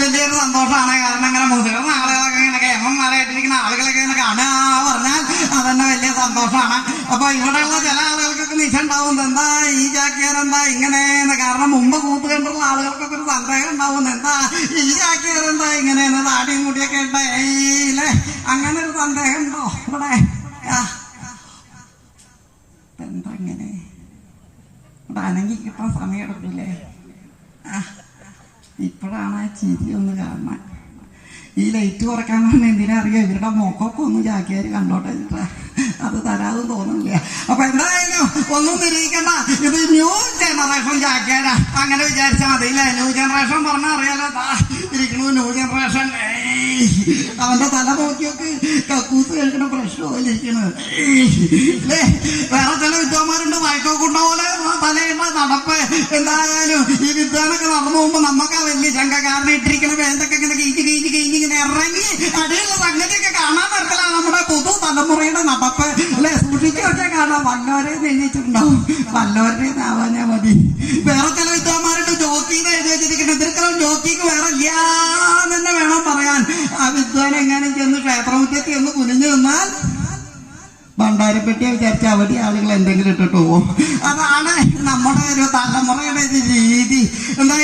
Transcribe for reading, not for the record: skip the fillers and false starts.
വലിയൊരു സന്തോഷമാണ്. കാരണം ഇങ്ങനെ മുതിർന്ന ആളുകളൊക്കെ ഇങ്ങനെ കേമന്മാരായിട്ടിരിക്കുന്ന ആളുകളൊക്കെ ഇങ്ങനെ കാണുക പറഞ്ഞാൽ അതന്നെ വലിയ സന്തോഷമാണ്. അപ്പൊ ഇവിടെയുള്ള ചില ആളുകൾക്കൊക്കെ നിശ ഉണ്ടാവും, എന്താ ഈ ചാക്യാരെന്താ ഇങ്ങനെയെന്ന്. കാരണം മുമ്പ് കൂത്ത് കണ്ടുള്ള ആളുകൾക്കൊക്കെ ഒരു സന്ദേഹം ഉണ്ടാവും, എന്താ ഈ ചാക്യാരെന്താ ഇങ്ങനെയെന്ന്, താടിയും കൂടിയൊക്കെ ഉണ്ടല്ലേ, അങ്ങനെ ഒരു സന്ദേഹം ഉണ്ടോ ഇവിടെ? എന്താ ഇങ്ങനെ ഇവിടെ അനങ്ങി കിട്ടാൻ സമയം എടുക്കില്ലേ? ഇപ്പോഴാണ് ആ ചിരി ഒന്ന് കാണാൻ. ഈ ലൈറ്റ് കുറയ്ക്കാൻ പറഞ്ഞാൽ എന്തിനാ അറിയാം, ഇവരുടെ മുഖമൊക്കെ ഒന്ന് ചാക്കിയാൽ കണ്ടോട്ടെ വെച്ചിട്ടാ, അത് തരാതെന്ന് തോന്നുന്നില്ല. അപ്പൊ എന്തായാലും ഒന്നും നിരീക്കണ്ട, ഇത് ന്യൂ ജനറേഷൻ ചാക്കിയാരാ, അങ്ങനെ വിചാരിച്ചാൽ മതി ഇല്ലേ? ന്യൂ ജനറേഷൻ പറഞ്ഞാൽ അറിയാലോ, ഇരിക്കണു ന്യൂ ജനറേഷൻ. അവന്റെ തല നോക്കിയൊക്കെ കക്കൂസ് കഴിക്കണ പ്രശ്നം പോലെ ഇരിക്കണത് അല്ലേ? വേറെ ചില വിദ്വാന്മാരുണ്ട് വയക്കൊക്കെ പോലെ തലയുണ്ട നടപ്പ്. എന്തായാലും ഈ വിദ്വാനൊക്കെ നടന്നു പോകുമ്പോ നമുക്ക് ആ വലിയ ശങ്ക, കാരണം ഇട്ടിരിക്കണ വേന്തൊക്കെ ഇങ്ങനെ ഇങ്ങനെ ഇറങ്ങി അടിയുള്ള സംഗതിയൊക്കെ കാണാൻ തരത്തിലാണ് നമ്മുടെ പുതു തലമുറയുടെ നടപ്പ് അല്ലെ? സൂക്ഷിച്ചൊക്കെ കാണാം, വല്ലവരെ നെഞ്ഞിട്ടുണ്ടാവും, വല്ലവരുടെ ആവാഞ്ഞാ മതി. വേറെ ചില വിദ്വാന്മാരുടെ ജോക്കിന്ന് എഴുതി വെച്ചിരിക്കുന്നത്, ഇതിർക്കലും ജോക്കിക്ക് വേറെ ഇല്ലാന്ന് തന്നെ വേണം പറയാൻ. ആ വിദ്വാൻ എങ്ങനെ ചെന്ന് ക്ഷേത്രമുറ്റത്തിൽ ഒന്ന് കുനിഞ്ഞു നിന്നാൽ ഭണ്ഡാരപ്പെട്ടിയെ വിചാരിച്ച അവിടെ ആളുകൾ എന്തെങ്കിലും ഇട്ടിട്ട് പോകും. അതാണ് നമ്മുടെ ഒരു തലമുറയുടെ ഒരു രീതി. എന്താ